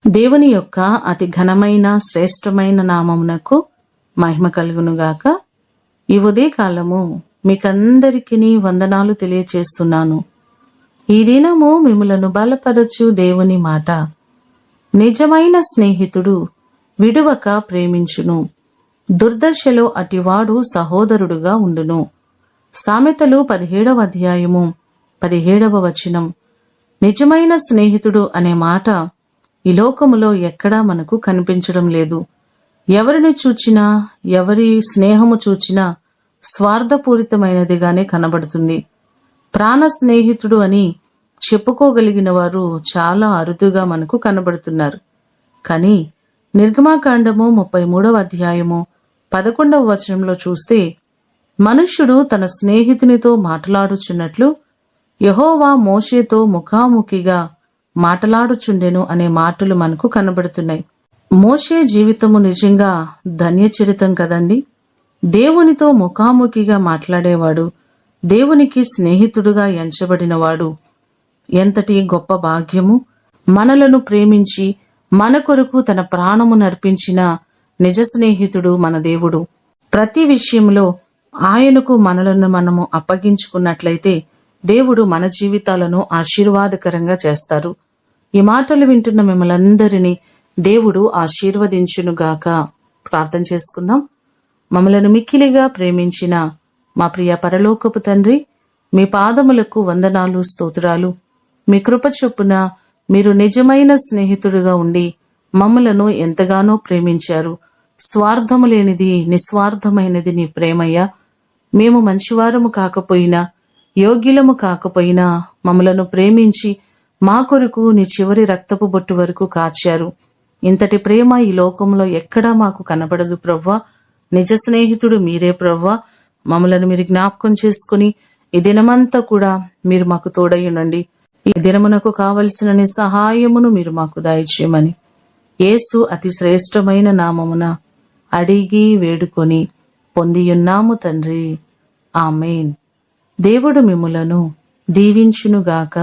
దేవుని యొక్క అతి ఘనమైన శ్రేష్టమైన నామమునకు మహిమ కలుగునుగాక. ఈ ఉదయకాలము మీకందరికీ వందనాలు తెలియచేస్తున్నాను. ఈ దినము మిమ్ములను బలపరచు దేవుని మాట. నిజమైన స్నేహితుడు విడువక ప్రేమించును, దుర్దశలో అటివాడు సహోదరుడుగా ఉండును. సామెతలు 17వ అధ్యాయము 17వ వచనం. నిజమైన స్నేహితుడు అనే మాట ఈ లోకములో ఎక్కడా మనకు కనిపించడం లేదు. ఎవరిని చూచినా, ఎవరి స్నేహము చూచినా స్వార్థపూరితమైనదిగానే కనబడుతుంది. ప్రాణ స్నేహితుడు అని చెప్పుకోగలిగిన వారు చాలా అరుదుగా మనకు కనబడుతున్నారు. కానీ నిర్గమాకాండము 33వ అధ్యాయము 11వ వచనంలో చూస్తే, మనుష్యుడు తన స్నేహితునితో మాట్లాడుచున్నట్లు యెహోవా మోషేతో ముఖాముఖిగా మాట్లాడుచుండెను అనే మాటలు మనకు కనబడుతున్నాయి. మోషే జీవితము నిజంగా ధన్యచరితం కదండి. దేవునితో ముఖాముఖిగా మాట్లాడేవాడు, దేవునికి స్నేహితుడుగా ఎంచబడినవాడు. ఎంతటి గొప్ప భాగ్యము! మనలను ప్రేమించి మన కొరకు తన ప్రాణము నర్పించిన నిజ స్నేహితుడు మన దేవుడు. ప్రతి విషయంలో ఆయనకు మనలను మనము అప్పగించుకున్నట్లయితే దేవుడు మన జీవితాలను ఆశీర్వాదకరంగా చేస్తారు. ఈ మాటలు వింటున్న మిమ్మల్ందరినీ దేవుడు ఆశీర్వదించునుగాక. ప్రార్థన చేసుకుందాం. మమ్మలను మిక్కిలిగా ప్రేమించిన మా ప్రియ పరలోకపు తండ్రి, మీ పాదములకు వందనాలు, స్తోత్రాలు. మీ కృప చొప్పున మీరు నిజమైన స్నేహితుడుగా ఉండి మమ్మలను ఎంతగానో ప్రేమించారు. స్వార్థము లేనిది, నిస్వార్థమైనది నీ ప్రేమయ్య. మేము మంచివారము కాకపోయినా, యోగ్యులము కాకపోయినా మమ్మలను ప్రేమించి మా కొరకు నీ చివరి రక్తపు బొట్టు వరకు కాచారు. ఇంతటి ప్రేమ ఈ లోకంలో ఎక్కడా మాకు కనబడదు ప్రవ్వా. నిజ స్నేహితుడు మీరే ప్రవ్వా. మమ్మలను మీరు జ్ఞాపకం చేసుకుని ఈ దినమంతా కూడా మీరు మాకు తోడయ్యునండి. ఈ దినమునకు కావలసిన నీ సహాయమును మీరు మాకు దయచేయమని యేసు అతి శ్రేష్టమైన నామమున అడిగి వేడుకొని పొందియున్నాము తండ్రి. ఆమేన్. దేవుడు మిమ్ములను దీవించునుగాక.